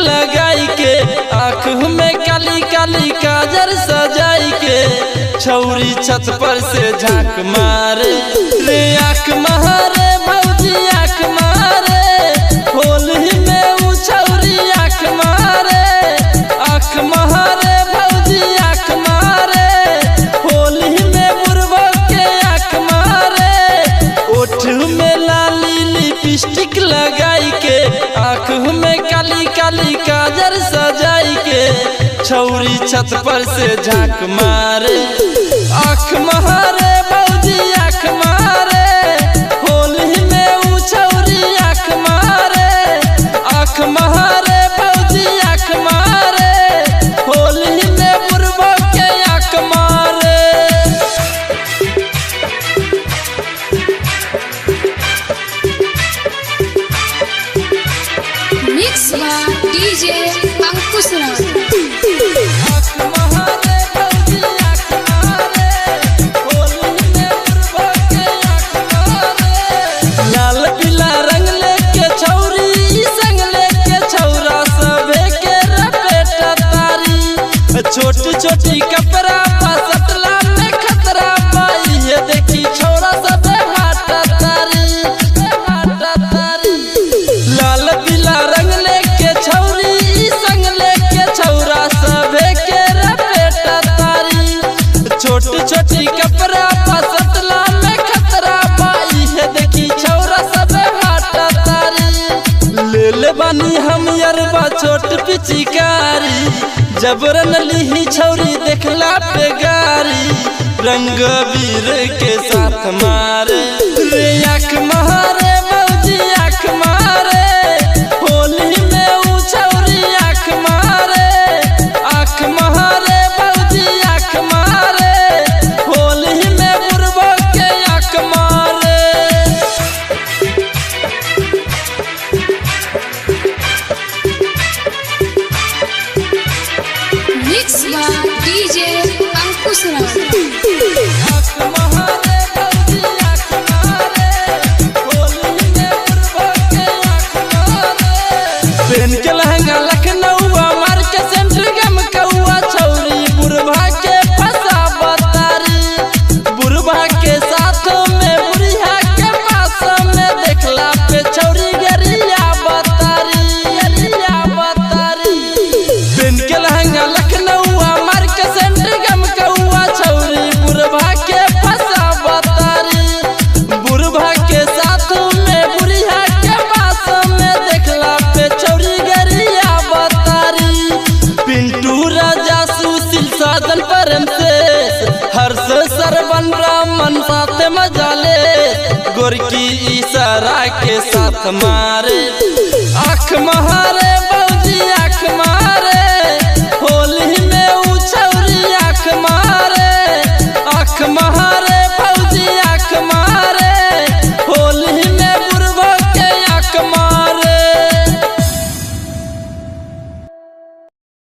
लगाई के, आँख में काली काली काजर सजाई के, छौरी छत पर से झांक मारे रे आँख मारे भौजी आँख मारे, होली में उ छौरी आँख मारे भौजी आँख मारे, होली में बुरबा के आँख मारे, ओठ में लाली लिपस्टिक लगाई के, आँख में काली काली काजर सजाई के, छौरी छत पर से झांक मारे आँख मारे भौजी आँख मारे, होली में उ छौरी आँख मारे भौजी आँख मारे, होली में बुरबा के आँख मारे। मिक्स बाय डीजे अंकुश राज। लाल पीला रंग लेके छौरी संग लेके छौरा सबे के रपेटा तारी, छोटी छोटी कपड़ा पसटला में खतरा पाई है, देखी छौरा सबे हाटा तारी। लाल पीला रंग लेके छौरी संग लेके छौरा सबे के रपेटा तारी, छोटी छोटी कपड़ा पसटला में खतरा पाई है, देखी छौरा सबे हाटा तारी। ले ले बानी हम यरबा छोट पिचकारी, जबरन लिही छौरी देखला पे गारी, रंग वीर के साथ मारे रे आँख मारे भौजी आँख मारे, होली में उ छौरी आँख मारे भौजी आँख मारे, होली में बुरबा के आँख मारे। मिक्स बाय डीजे अंकुश राज। पहन के लहंगा लखनऊ मार के सेंटर गम कौआ, छौरी बुरभा के फसा बतारी, बुरभा के साथ में बुढ़िया के पास में देखला पे छौरी गरिया बतारी। पहन के लहंगा लखनऊ मार के सेंटर गम कौआ, छौरी बुरभा के फसा बतारी, बुरभा के साथ में बुढ़िया के पास में देखला पे छौरी गरिया बतारी। पिंटू राजा सुशील साधन परम से हर्ष सरवन ब्राह्मण साथ मजाले, गोरकी इशारा के साथ मारे आँख मारे